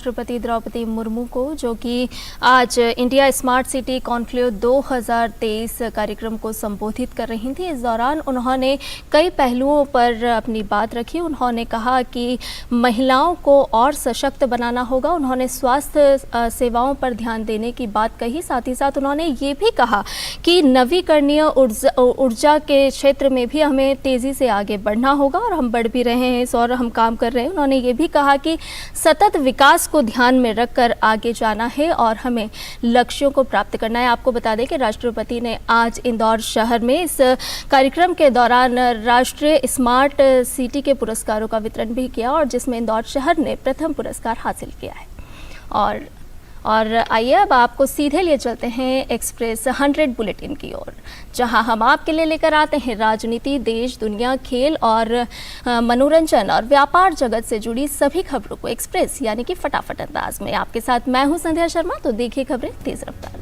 राष्ट्रपति द्रौपदी मुर्मू को, जो कि आज इंडिया स्मार्ट सिटी कॉन्क्लेव 2023 कार्यक्रम को संबोधित कर रही थी। इस दौरान उन्होंने कई पहलुओं पर अपनी बात रखी। उन्होंने कहा कि महिलाओं को और सशक्त बनाना होगा। उन्होंने स्वास्थ्य सेवाओं पर ध्यान देने की बात कही। साथ ही साथ उन्होंने ये भी कहा कि नवीकरणीय ऊर्जा के क्षेत्र में भी हमें तेज़ी से आगे बढ़ना होगा और हम बढ़ भी रहे हैं और हम काम कर रहे हैं। उन्होंने ये भी कहा कि सतत विकास को ध्यान में रखकर आगे जाना है और हमें लक्ष्यों को प्राप्त करना है। आपको बता दें कि राष्ट्रपति ने आज इंदौर शहर में इस कार्यक्रम के दौरान राष्ट्रीय स्मार्ट सिटी के पुरस्कारों का वितरण भी किया और जिसमें इंदौर शहर ने प्रथम पुरस्कार हासिल किया है। और आइए अब आपको सीधे लिए चलते हैं एक्सप्रेस 100 बुलेटिन की ओर, जहां हम आपके लिए लेकर आते हैं राजनीति, देश, दुनिया, खेल और मनोरंजन और व्यापार जगत से जुड़ी सभी खबरों को एक्सप्रेस यानी कि फटाफट अंदाज में। आपके साथ मैं हूं संध्या शर्मा। तो देखिए खबरें तेज रफ्तार।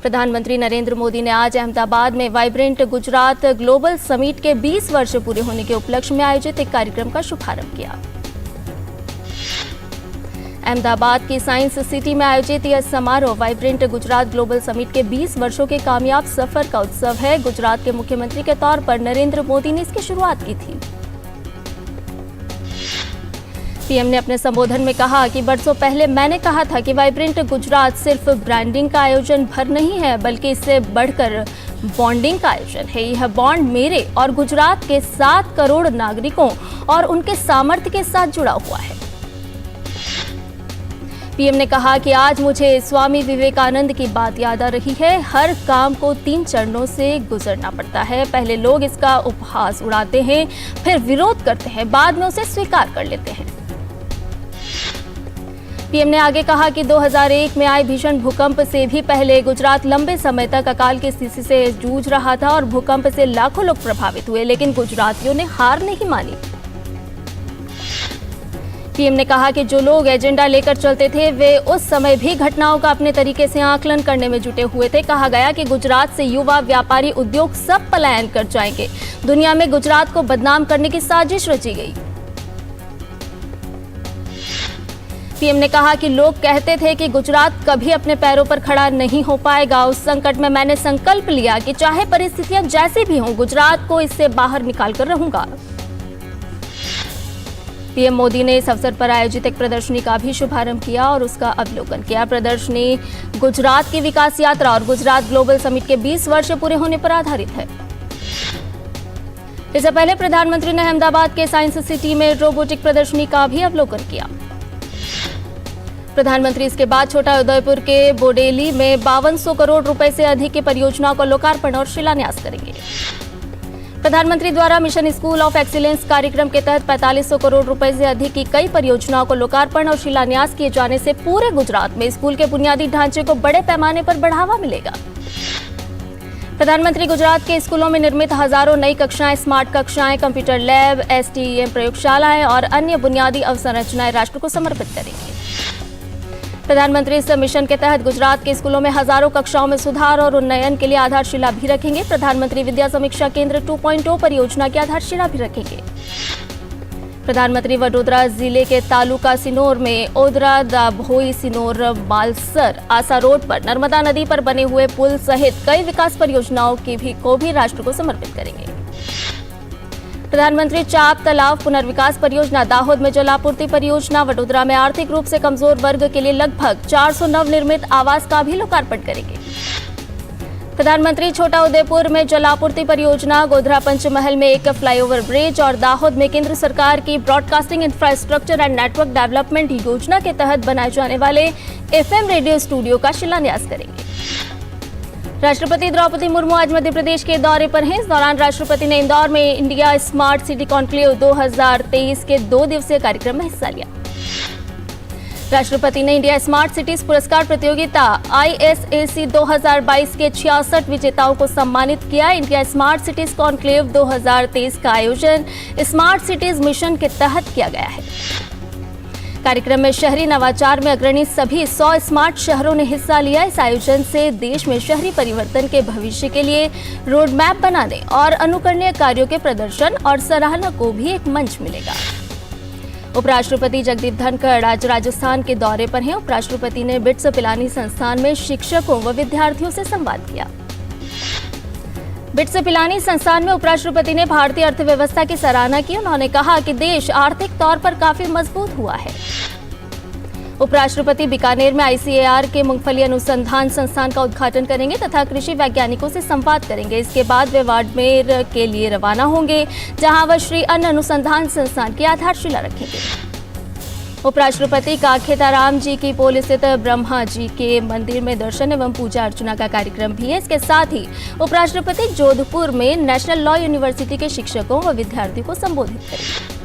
प्रधानमंत्री नरेंद्र मोदी ने आज अहमदाबाद में वाइब्रेंट गुजरात ग्लोबल समिट के 20 वर्ष पूरे होने के उपलक्ष्य में आयोजित एक कार्यक्रम का शुभारंभ किया। अहमदाबाद की साइंस सिटी में आयोजित यह समारोह वाइब्रेंट गुजरात ग्लोबल समिट के 20 वर्षों के कामयाब सफर का उत्सव है। गुजरात के मुख्यमंत्री के तौर पर नरेंद्र मोदी ने इसकी शुरुआत की थी। पीएम ने अपने संबोधन में कहा कि बरसों पहले मैंने कहा था कि वाइब्रेंट गुजरात सिर्फ ब्रांडिंग का आयोजन भर नहीं है, बल्कि इससे बढ़कर बॉन्डिंग का आयोजन है। यह बॉन्ड मेरे और गुजरात के 7 करोड़ नागरिकों और उनके सामर्थ्य के साथ जुड़ा हुआ है। पीएम ने कहा कि आज मुझे स्वामी विवेकानंद की बात याद आ रही है। हर काम को 3 चरणों से गुजरना पड़ता है। पहले लोग इसका उपहास उड़ाते हैं, फिर विरोध करते हैं, बाद में उसे स्वीकार कर लेते हैं। पीएम ने आगे कहा कि 2001 में आए भीषण भूकंप से भी पहले गुजरात लंबे समय तक अकाल की स्थिति से जूझ रहा था और भूकंप से लाखों लोग प्रभावित हुए, लेकिन गुजरातियों ने हार नहीं मानी। पीएम ने कहा कि जो लोग एजेंडा लेकर चलते थे वे उस समय भी घटनाओं का अपने तरीके से आकलन करने में जुटे हुए थे। कहा गया कि गुजरात से युवा, व्यापारी, उद्योग सब पलायन कर जाएंगे। दुनिया में गुजरात को बदनाम करने की साजिश रची गई। पीएम ने कहा कि लोग कहते थे कि गुजरात कभी अपने पैरों पर खड़ा नहीं हो पाएगा। उस संकट में मैंने संकल्प लिया कि चाहे परिस्थितियां जैसी भी हों, गुजरात को इससे बाहर निकाल कर रहूंगा। पीएम मोदी ने इस अवसर पर आयोजित एक प्रदर्शनी का भी शुभारंभ किया और उसका अवलोकन किया। प्रदर्शनी गुजरात की विकास यात्रा और गुजरात ग्लोबल समिट के 20 वर्ष पूरे होने पर आधारित है। इससे पहले प्रधानमंत्री ने अहमदाबाद के साइंस सिटी में रोबोटिक प्रदर्शनी का भी अवलोकन किया। प्रधानमंत्री इसके बाद छोटा उदयपुर के बोडेली में 5200 करोड़ रुपए से अधिक की परियोजनाओं का लोकार्पण और शिलान्यास करेंगे। प्रधानमंत्री द्वारा मिशन स्कूल ऑफ एक्सीलेंस कार्यक्रम के तहत 4500 करोड़ रुपए से अधिक की कई परियोजनाओं को लोकार्पण और शिलान्यास किए जाने से पूरे गुजरात में स्कूल के बुनियादी ढांचे को बड़े पैमाने पर बढ़ावा मिलेगा। प्रधानमंत्री गुजरात के स्कूलों में निर्मित हजारों नई कक्षाएं, स्मार्ट कक्षाएं, कंप्यूटर लैब, STEM प्रयोगशालाएं और अन्य बुनियादी अवसंरचनाएं राष्ट्र को समर्पित करेंगे। प्रधानमंत्री इस मिशन के तहत गुजरात के स्कूलों में हजारों कक्षाओं में सुधार और उन्नयन के लिए आधारशिला भी रखेंगे। प्रधानमंत्री विद्या समीक्षा केंद्र 2.0 परियोजना की आधारशिला भी रखेंगे। प्रधानमंत्री वडोदरा जिले के तालुका सिनोर में ओदरा दाभोई सिनोर मालसर आसा रोड पर नर्मदा नदी पर बने हुए पुल सहित कई विकास परियोजनाओं को भी राष्ट्र को समर्पित करेंगे। प्रधानमंत्री चाप तालाब पुनर्विकास परियोजना, दाहोद में जलापूर्ति परियोजना, वडोदरा में आर्थिक रूप से कमजोर वर्ग के लिए लगभग 400 नवनिर्मित आवास का भी लोकार्पण करेंगे। प्रधानमंत्री छोटा उदयपुर में जलापूर्ति परियोजना, गोधरा पंचमहल में एक फ्लाईओवर ब्रिज और दाहोद में केंद्र सरकार की broadcasting infrastructure and network development योजना के तहत बनाए जाने वाले FM रेडियो स्टूडियो का शिलान्यास करेंगे। राष्ट्रपति द्रौपदी मुर्मू आज मध्य प्रदेश के दौरे पर हैं। इस दौरान राष्ट्रपति ने इंदौर में इंडिया स्मार्ट सिटी कॉन्क्लेव 2023 के 2 दिवसीय कार्यक्रम में हिस्सा लिया। राष्ट्रपति ने इंडिया स्मार्ट सिटीज पुरस्कार प्रतियोगिता ISAC 2022 के 66 विजेताओं को सम्मानित किया। इंडिया स्मार्ट सिटीज कॉन्क्लेव 2023 का आयोजन स्मार्ट सिटीज मिशन के तहत किया गया है। कार्यक्रम में शहरी नवाचार में अग्रणी सभी 100 स्मार्ट शहरों ने हिस्सा लिया। इस आयोजन से देश में शहरी परिवर्तन के भविष्य के लिए रोड मैप बनाने और अनुकरणीय कार्यों के प्रदर्शन और सराहना को भी एक मंच मिलेगा। उपराष्ट्रपति जगदीप धनखड़ आज राजस्थान के दौरे पर हैं। उपराष्ट्रपति ने बिट्स पिलानी संस्थान में शिक्षकों व विद्यार्थियों से संवाद किया। बिट्स पिलानी संस्थान में उपराष्ट्रपति ने भारतीय अर्थव्यवस्था की सराहना की। उन्होंने कहा कि देश आर्थिक तौर पर काफी मजबूत हुआ है। उपराष्ट्रपति बीकानेर में ICAR के मूंगफली अनुसंधान संस्थान का उद्घाटन करेंगे तथा कृषि वैज्ञानिकों से संवाद करेंगे। इसके बाद वे बाड़मेर के लिए रवाना होंगे, जहां वह श्री अन्न अनुसंधान संस्थान की आधारशिला रखेंगे। उपराष्ट्रपति का खेताराम जी की पोल स्थित ब्रह्मा जी के मंदिर में दर्शन एवं पूजा अर्चना का कार्यक्रम भी है। इसके साथ ही उपराष्ट्रपति जोधपुर में नेशनल लॉ यूनिवर्सिटी के शिक्षकों व विद्यार्थियों को संबोधित करेंगे।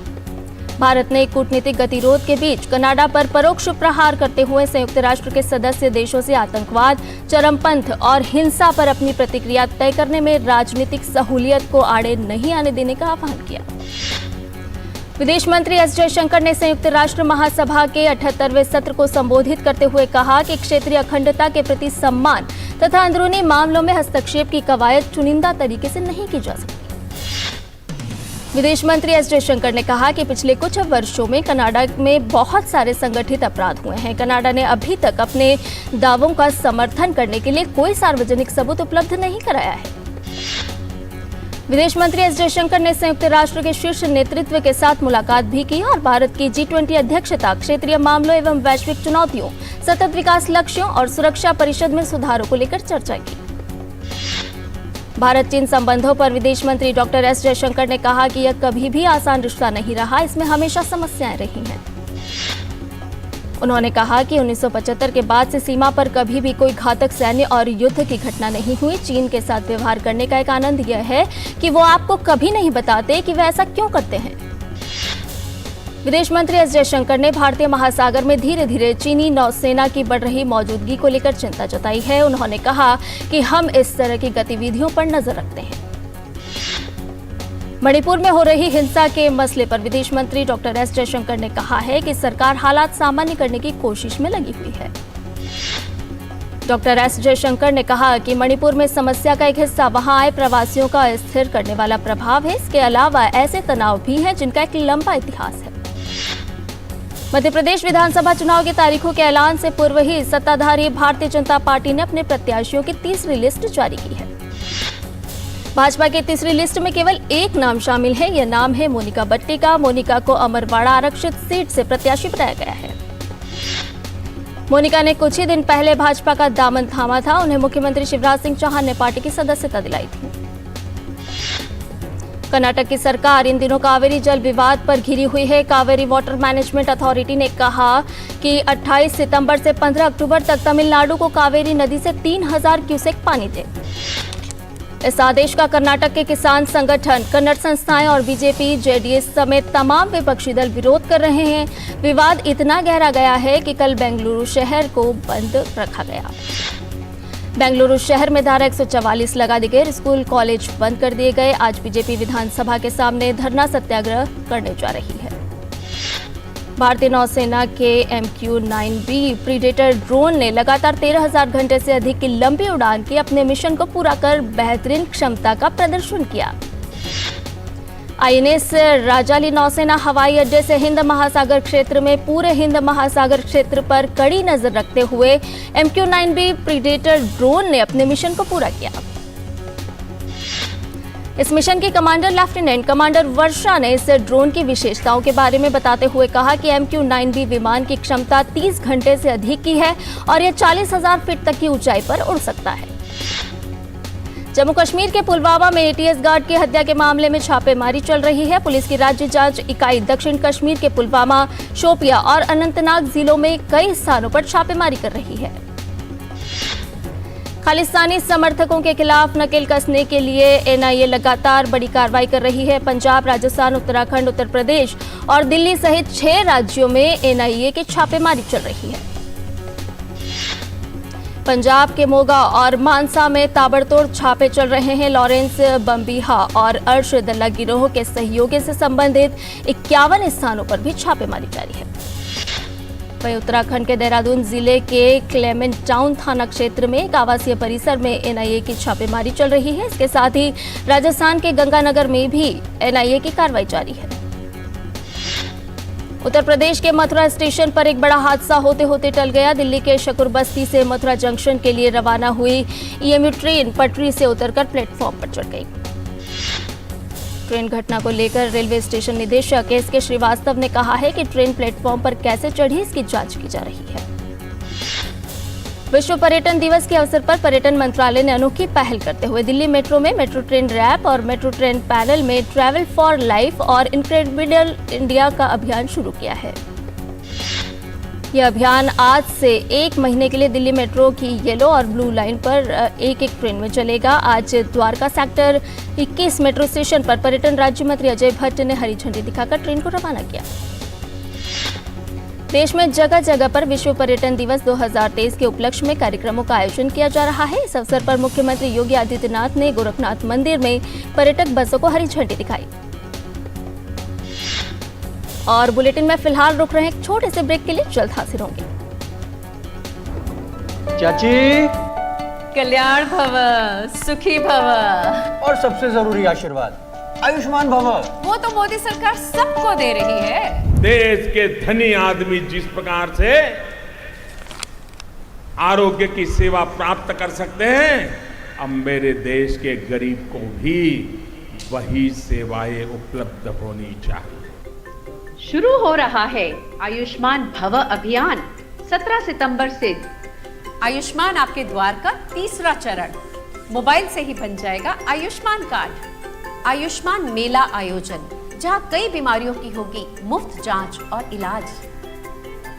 भारत ने कूटनीतिक गतिरोध के बीच कनाडा पर परोक्ष प्रहार करते हुए संयुक्त राष्ट्र के सदस्य देशों से आतंकवाद, चरमपंथ और हिंसा पर अपनी प्रतिक्रिया तय करने में राजनीतिक सहूलियत को आड़े नहीं आने देने का आह्वान किया। विदेश मंत्री एस जयशंकर ने संयुक्त राष्ट्र महासभा के 78वें सत्र को संबोधित करते हुए कहा कि क्षेत्रीय अखंडता के प्रति सम्मान तथा अंदरूनी मामलों में हस्तक्षेप की कवायद चुनिंदा तरीके से नहीं की जा सकती। विदेश मंत्री एस जयशंकर ने कहा कि पिछले कुछ वर्षों में कनाडा में बहुत सारे संगठित अपराध हुए हैं। कनाडा ने अभी तक अपने दावों का समर्थन करने के लिए कोई सार्वजनिक सबूत उपलब्ध नहीं कराया है। विदेश मंत्री एस जयशंकर ने संयुक्त राष्ट्र के शीर्ष नेतृत्व के साथ मुलाकात भी की और भारत की G20 अध्यक्षता, क्षेत्रीय मामलों एवं वैश्विक चुनौतियों, सतत विकास लक्ष्यों और सुरक्षा परिषद में सुधारों को लेकर चर्चा की। भारत चीन संबंधों पर विदेश मंत्री डॉक्टर एस जयशंकर ने कहा कि यह कभी भी आसान रिश्ता नहीं रहा, इसमें हमेशा समस्याएं रही हैं। उन्होंने कहा कि 1975 के बाद से सीमा पर कभी भी कोई घातक सैन्य और युद्ध की घटना नहीं हुई। चीन के साथ व्यवहार करने का एक आनंद यह है कि वो आपको कभी नहीं बताते कि वे ऐसा क्यों करते हैं। विदेश मंत्री एस जयशंकर ने भारतीय महासागर में धीरे धीरे चीनी नौसेना की बढ़ रही मौजूदगी को लेकर चिंता जताई है। उन्होंने कहा कि हम इस तरह की गतिविधियों पर नजर रखते हैं। मणिपुर में हो रही हिंसा के मसले पर विदेश मंत्री डॉक्टर एस जयशंकर ने कहा है कि सरकार हालात सामान्य करने की कोशिश में लगी हुई है। डॉक्टर एस जयशंकर ने कहा कि मणिपुर में समस्या का एक हिस्सा वहां आए प्रवासियों का स्थिर करने वाला प्रभाव है। इसके अलावा ऐसे तनाव भी हैं जिनका एक लंबा इतिहास है। मध्य प्रदेश विधानसभा चुनाव की तारीखों के ऐलान से पूर्व ही सत्ताधारी भारतीय जनता पार्टी ने अपने प्रत्याशियों की तीसरी लिस्ट जारी की है। भाजपा की तीसरी लिस्ट में केवल एक नाम शामिल है। यह नाम है मोनिका बट्टी का। मोनिका को अमरवाड़ा आरक्षित सीट से प्रत्याशी बनाया गया है। मोनिका ने कुछ ही दिन पहले भाजपा का दामन थामा था। उन्हें मुख्यमंत्री शिवराज सिंह चौहान ने पार्टी की सदस्यता दिलाई थी। कर्नाटक की सरकार इन दिनों कावेरी जल विवाद पर घिरी हुई है। कावेरी वाटर मैनेजमेंट अथॉरिटी ने कहा कि 28 सितंबर से 15 अक्टूबर तक तमिलनाडु को कावेरी नदी से 3000 क्यूसेक पानी दे। इस आदेश का कर्नाटक के किसान संगठन, कन्नड़ संस्थाएं और बीजेपी, जेडीएस समेत तमाम विपक्षी दल विरोध कर रहे हैं। विवाद इतना गहरा गया है कि कल बेंगलुरु शहर को बंद रखा गया। बेंगलुरु शहर में धारा 144 लगा दी गई। स्कूल कॉलेज बंद कर दिए गए। आज बीजेपी विधानसभा के सामने धरना सत्याग्रह करने जा रही है। भारतीय नौसेना के MQ-9B प्रीडेटर ड्रोन ने लगातार 13,000 घंटे से अधिक की लंबी उड़ान की अपने मिशन को पूरा कर बेहतरीन क्षमता का प्रदर्शन किया। INS राजाली नौसेना हवाई अड्डे से हिंद महासागर क्षेत्र में पूरे हिंद महासागर क्षेत्र पर कड़ी नजर रखते हुए MQ-9B प्रीडेटर ड्रोन ने अपने मिशन को पूरा किया। इस मिशन की कमांडर लेफ्टिनेंट कमांडर वर्षा ने इस ड्रोन की विशेषताओं के बारे में बताते हुए कहा कि MQ-9B विमान की क्षमता 30 घंटे से अधिक की है और यह 40,000 फीट तक की ऊंचाई पर उड़ सकता है। जम्मू कश्मीर के पुलवामा में ATS गार्ड की हत्या के मामले में छापेमारी चल रही है। पुलिस की राज्य जांच इकाई दक्षिण कश्मीर के पुलवामा, शोपिया और अनंतनाग जिलों में कई स्थानों पर छापेमारी कर रही है। खालिस्तानी समर्थकों के खिलाफ नकेल कसने के लिए NIA लगातार बड़ी कार्रवाई कर रही है। पंजाब, राजस्थान, उत्तराखंड, उत्तर प्रदेश और दिल्ली सहित 6 राज्यों में NIA की छापेमारी चल रही है। पंजाब के मोगा और मानसा में ताबड़तोड़ छापे चल रहे हैं। लॉरेंस बम्बीहा और अर्श दल्ला गिरोह के सहयोगी से संबंधित 51 स्थानों पर भी छापेमारी जारी है। वहीं उत्तराखंड के देहरादून जिले के क्लेमेंट टाउन थाना क्षेत्र में एक आवासीय परिसर में NIA की छापेमारी चल रही है। इसके साथ ही राजस्थान के गंगानगर में भी NIA की कार्रवाई जारी है। उत्तर प्रदेश के मथुरा स्टेशन पर एक बड़ा हादसा होते होते टल गया। दिल्ली के शकूर बस्ती से मथुरा जंक्शन के लिए रवाना हुई ईएमयू ट्रेन पटरी से उतरकर प्लेटफॉर्म पर चढ़ गई। ट्रेन घटना को लेकर रेलवे स्टेशन निदेशक एस.के. श्रीवास्तव ने कहा है कि ट्रेन प्लेटफॉर्म पर कैसे चढ़ी, इसकी जांच की जा रही है। विश्व पर्यटन दिवस के अवसर पर पर्यटन मंत्रालय ने अनोखी पहल करते हुए दिल्ली मेट्रो में मेट्रो ट्रेन रैप और मेट्रो ट्रेन पैनल में ट्रैवल फॉर लाइफ और इनक्रेडिबल इंडिया का अभियान शुरू किया है। यह अभियान आज से 1 महीने के लिए दिल्ली मेट्रो की येलो और ब्लू लाइन पर एक ट्रेन में चलेगा। आज द्वारका सेक्टर 21 मेट्रो स्टेशन पर पर्यटन राज्य मंत्री अजय भट्ट ने हरी झंडी दिखाकर ट्रेन को रवाना किया। देश में जगह जगह पर विश्व पर्यटन दिवस 2023 के उपलक्ष्य में कार्यक्रमों का आयोजन किया जा रहा है। इस अवसर पर मुख्यमंत्री योगी आदित्यनाथ ने गोरखनाथ मंदिर में पर्यटक बसों को हरी झंडी दिखाई। और बुलेटिन में फिलहाल रुक रहे हैं एक छोटे से ब्रेक के लिए, जल्द हाजिर होंगे। चाची, कल्याण भव, सुखी भव और सबसे जरूरी आशीर्वाद आयुष्मान भव। वो तो मोदी सरकार सबको दे रही है। देश के धनी आदमी जिस प्रकार से आरोग्य की सेवा प्राप्त कर सकते हैं, अब मेरे देश के गरीब को भी वही सेवाएं उपलब्ध होनी चाहिए। शुरू हो रहा है आयुष्मान भव अभियान 17 सितंबर से। आयुष्मान आपके द्वार का तीसरा चरण। मोबाइल से ही बन जाएगा आयुष्मान कार्ड। आयुष्मान मेला आयोजन, जहां कई बीमारियों की होगी मुफ्त जांच और इलाज।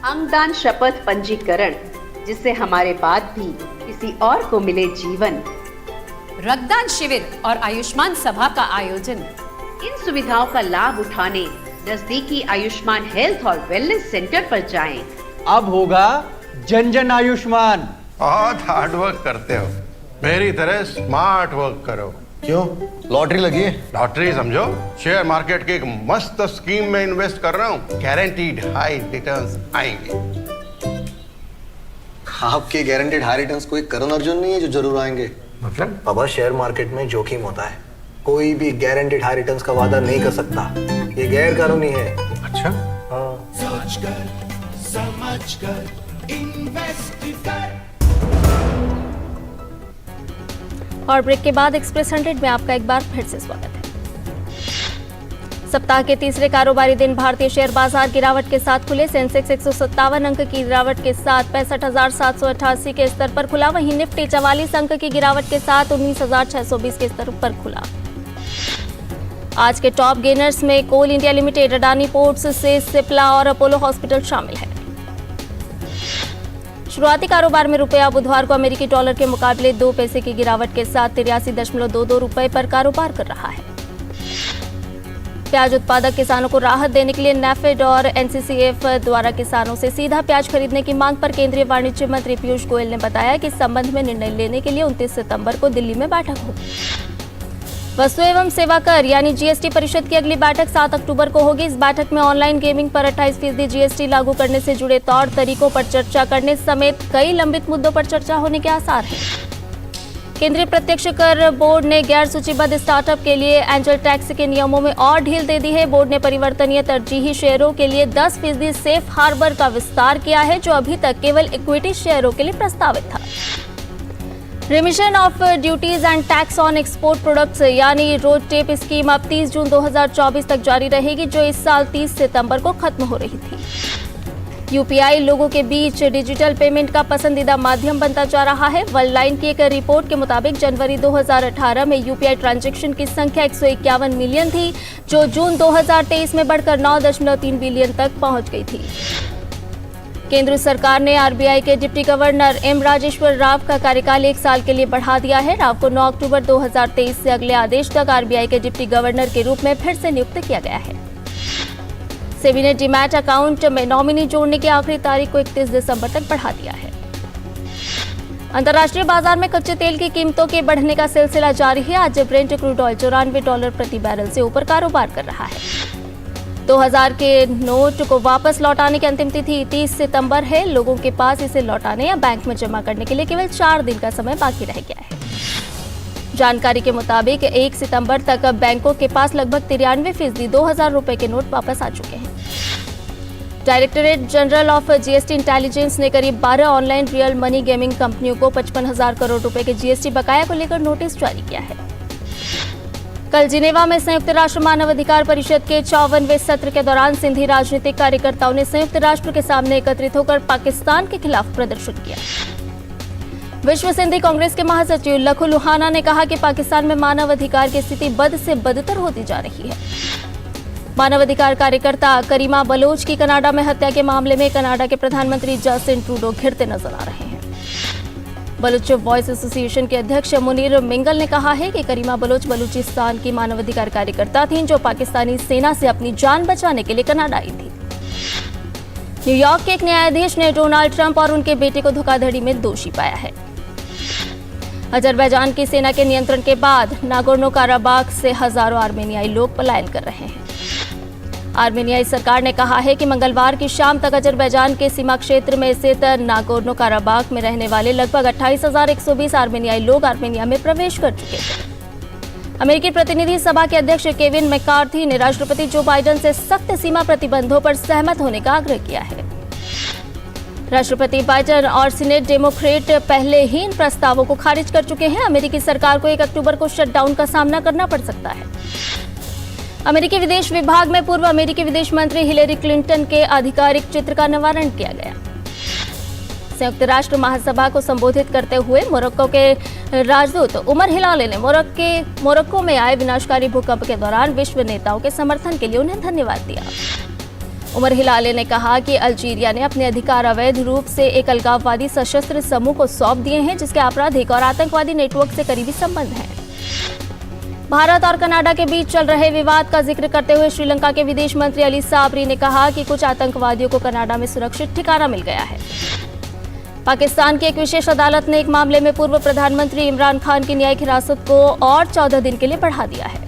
अंगदान शपथ पंजीकरण, जिससे हमारे बाद भी किसी और को मिले जीवन। रक्तदान शिविर और आयुष्मान सभा का आयोजन। इन सुविधाओं का लाभ उठाने नजदीकी आयुष्मान हेल्थ और वेलनेस सेंटर पर जाएं। अब होगा जन जन आयुष्मान। बहुत हार्ड वर्क करते हो, मेरी तरह स्मार्ट वर्क करो। क्यों, लॉटरी लगी है? लॉटरी समझो, शेयर मार्केट की एक मस्त स्कीम में इन्वेस्ट कर रहा हूँ, गारंटीड हाई रिटर्न्स आएंगे। आपके गारंटीड हाई रिटर्न्स कोई करण अर्जुन नहीं है जो जरूर आएंगे। मतलब? बाबा, शेयर मार्केट में जोखिम होता है, कोई भी गारंटीड हाई रिटर्न्स का वादा नहीं कर सकता, ये गैर कानूनी है। अच्छा, हाँ। समझ कर इन्वेस्ट कर। और ब्रेक के बाद एक्सप्रेस 100 में आपका एक बार फिर से स्वागत है। सप्ताह के तीसरे कारोबारी दिन भारतीय शेयर बाजार गिरावट के साथ खुले। सेंसेक्स 157 अंक की गिरावट के साथ 65,788 के स्तर पर खुला। वहीं निफ्टी 44 अंक की गिरावट के साथ 19,620 के स्तर पर खुला। आज के टॉप गेनर्स में कोल इंडिया लिमिटेड, अडानी पोर्ट्स से सिप्ला और अपोलो हॉस्पिटल शामिल है। शुरुआती कारोबार में रुपया बुधवार को अमेरिकी डॉलर के मुकाबले 2 पैसे की गिरावट के साथ 83.22 रुपए पर कारोबार कर रहा है। प्याज उत्पादक किसानों को राहत देने के लिए नैफेड और एनसीसीएफ द्वारा किसानों से सीधा प्याज खरीदने की मांग पर केंद्रीय वाणिज्य मंत्री पीयूष गोयल ने बताया कि इस संबंध में निर्णय लेने के लिए 29 सितंबर को दिल्ली में बैठक होगी। वस्तु एवं सेवा कर यानी जीएसटी परिषद की अगली बैठक 7 अक्टूबर को होगी। इस बैठक में ऑनलाइन गेमिंग पर 28% जीएसटी लागू करने से जुड़े तौर तरीकों पर चर्चा करने समेत कई लंबित मुद्दों पर चर्चा होने के आसार हैं। केंद्रीय प्रत्यक्ष कर बोर्ड ने गैर सूचीबद्ध स्टार्टअप के लिए एंजल टैक्स के नियमों में और ढील दे दी है। बोर्ड ने परिवर्तनीय तरजीही शेयरों के लिए 10% सेफ हार्बर का विस्तार किया है, जो अभी तक केवल इक्विटी शेयरों के लिए प्रस्तावित था। Remission of duties and tax on export products यानी रोड टेप स्कीम अब 30 जून 2024 तक जारी रहेगी, जो इस साल 30 सितंबर को खत्म हो रही थी। यूपीआई लोगों के बीच डिजिटल पेमेंट का पसंदीदा माध्यम बनता जा रहा है। वर्ल्ड लाइन की एक रिपोर्ट के मुताबिक जनवरी 2018 में यूपीआई ट्रांजैक्शन की संख्या 151 मिलियन थी, जो जून 2023 में बढ़कर 9.3 बिलियन तक पहुंच गई थी। केंद्र सरकार ने आरबीआई के deputy governor M Rajeshwar Rao का कार्यकाल 1 साल के लिए बढ़ा दिया है। राव को 9 अक्टूबर 2023 से अगले आदेश तक आरबीआई के डिप्टी गवर्नर के रूप में फिर से नियुक्त किया गया है। सेबी ने डीमैट अकाउंट में नॉमिनी जोड़ने की आखिरी तारीख को 31 दिसंबर तक बढ़ा दिया है। अंतर्राष्ट्रीय बाजार में कच्चे तेल की कीमतों के बढ़ने का सिलसिला जारी है। आज ब्रेंट क्रूड ऑयल $94 प्रति बैरल से ऊपर कारोबार कर रहा है। 2000 के नोट को वापस लौटाने की अंतिम तिथि 30 सितंबर है। लोगों के पास इसे लौटाने या बैंक में जमा करने के लिए केवल 4 दिन का समय बाकी रह गया है। जानकारी के मुताबिक 1 सितंबर तक बैंकों के पास लगभग 93% 2000 रुपए के नोट वापस आ चुके हैं। Directorate general of GST intelligence ने करीब 12 ऑनलाइन रियल मनी गेमिंग कंपनियों को 55,000 करोड़ रुपए के जीएसटी बकाया को लेकर नोटिस जारी किया है। कल जिनेवा में संयुक्त राष्ट्र मानव अधिकार परिषद के 54वें सत्र के दौरान सिंधी राजनीतिक कार्यकर्ताओं ने संयुक्त राष्ट्र के सामने एकत्रित होकर पाकिस्तान के खिलाफ प्रदर्शन किया। विश्व सिंधी कांग्रेस के महासचिव लखू लुहाना ने कहा कि पाकिस्तान में मानव अधिकार की स्थिति बद से बदतर होती जा रही है। मानव अधिकार कार्यकर्ता करीमा बलोच की कनाडा में हत्या के मामले में कनाडा के प्रधानमंत्री जस्टिन ट्रूडो घिरते नजर आ रहे हैं। बलूच वॉइस एसोसिएशन के अध्यक्ष मुनीर मिंगल ने कहा है कि करीमा बलोच बलूचिस्तान की मानवाधिकार कार्यकर्ता थीं जो पाकिस्तानी सेना से अपनी जान बचाने के लिए कनाडा आई थी। न्यूयॉर्क के एक न्यायाधीश ने डोनाल्ड ट्रंप और उनके बेटे को धोखाधड़ी में दोषी पाया है। अजरबैजान की सेना के नियंत्रण के बाद नागोर्नो काराबाख से हजारों आर्मेनियाई लोग पलायन कर रहे हैं। आर्मेनियाई सरकार ने कहा है कि मंगलवार की शाम तक अजरबैजान के सीमा क्षेत्र में स्थित नागोर्नो काराबाख में रहने वाले लगभग 28,120 आर्मेनियाई लोग आर्मेनिया में प्रवेश कर चुके थे। अमेरिकी प्रतिनिधि सभा के अध्यक्ष केविन मैकार्थी ने राष्ट्रपति जो बाइडेन से सख्त सीमा प्रतिबंधों पर सहमत होने का आग्रह किया है। राष्ट्रपति बाइडेन और सीनेट डेमोक्रेट पहले ही इन प्रस्तावों को खारिज कर चुके हैं। अमेरिकी सरकार को 1 अक्टूबर को शटडाउन का सामना करना पड़ सकता है। अमेरिकी विदेश विभाग में पूर्व अमेरिकी विदेश मंत्री हिलेरी क्लिंटन के आधिकारिक चित्र का अनावरण किया गया। संयुक्त राष्ट्र महासभा को संबोधित करते हुए मोरक्को के राजदूत उमर हिलाले ने मोरक्को में आए विनाशकारी भूकंप के दौरान विश्व नेताओं के समर्थन के लिए उन्हें धन्यवाद दिया। उमर हिलाले ने कहा कि अल्जीरिया ने अपने अधिकार अवैध रूप से एक अलगाववादी सशस्त्र समूह को सौंप दिए हैं जिसके आपराधिक और आतंकवादी नेटवर्क से करीबी संबंध हैं। भारत और कनाडा के बीच चल रहे विवाद का जिक्र करते हुए श्रीलंका के विदेश मंत्री अली साबरी ने कहा कि कुछ आतंकवादियों को कनाडा में सुरक्षित ठिकाना मिल गया है। पाकिस्तान की एक विशेष अदालत ने एक मामले में पूर्व प्रधानमंत्री इमरान खान की न्यायिक हिरासत को और 14 दिन के लिए बढ़ा दिया है।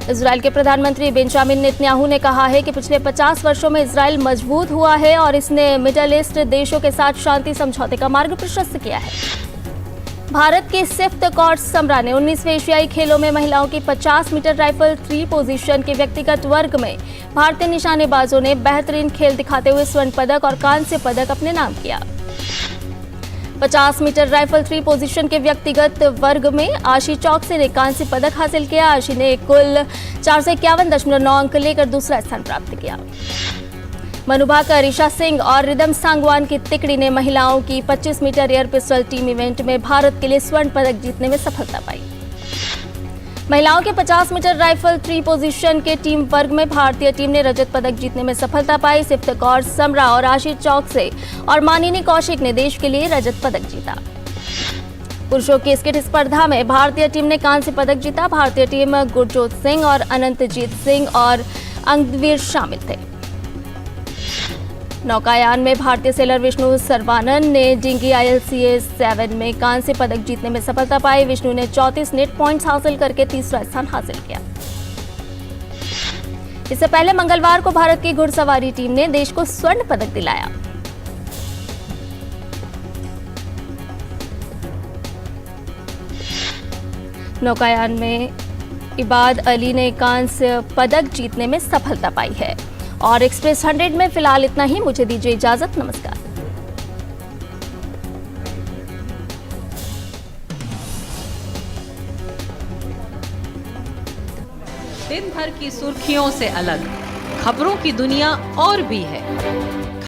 इजराइल के प्रधानमंत्री बेंजामिन नेतन्याहू ने कहा है कि पिछले 50 वर्षों में इजराइल मजबूत हुआ है और इसने मिडल ईस्ट देशों के साथ शांति समझौते का मार्ग प्रशस्त किया है। भारत की सिफ्त कौर समरा ने 19वें एशियाई खेलों में महिलाओं की 50 मीटर राइफल 3 पोजीशन के व्यक्तिगत वर्ग में भारतीय निशानेबाजों ने बेहतरीन खेल दिखाते हुए स्वर्ण पदक और कांस्य पदक अपने नाम किया। 50 मीटर राइफल 3 पोजीशन के व्यक्तिगत वर्ग में आशी चौकसी ने कांस्य पदक हासिल किया। आशी ने कुल 451.9 अंक लेकर दूसरा स्थान प्राप्त किया। मनु भाकर, ईशा सिंह और रिदम सांगवान की तिकड़ी ने महिलाओं की 25 metre air pistol team event में भारत के लिए स्वर्ण पदक जीतने में सफलता पाई। महिलाओं के 50 मीटर राइफल 3 पोजीशन के टीम वर्ग में भारतीय टीम ने रजत पदक जीतने में सफलता पाई। सिफ्त कौर समरा और आशीष चौकसे और मानिनी कौशिक ने देश के लिए रजत पदक जीता। पुरुषों की स्किट स्पर्धा में भारतीय टीम ने कांस्य पदक जीता। भारतीय टीम गुरजोत सिंह और अनंतजीत सिंह और अंगवीर शामिल थे। नौकायान में भारतीय सेलर विष्णु सरवानन ने डिंगी ILCS 7 में कांस्य पदक जीतने में सफलता पाई। विष्णु ने 34 नेट पॉइंट्स हासिल करके तीसरा स्थान हासिल किया। इससे पहले मंगलवार को भारत की घुड़सवारी टीम ने देश को स्वर्ण पदक दिलाया। नौकायान में इबाद अली ने कांस्य पदक जीतने में सफलता पाई है। और एक्सप्रेस 100 में फिलहाल इतना ही। मुझे दीजिए इजाजत। नमस्कार। दिन भर की सुर्खियों से अलग खबरों की दुनिया और भी है।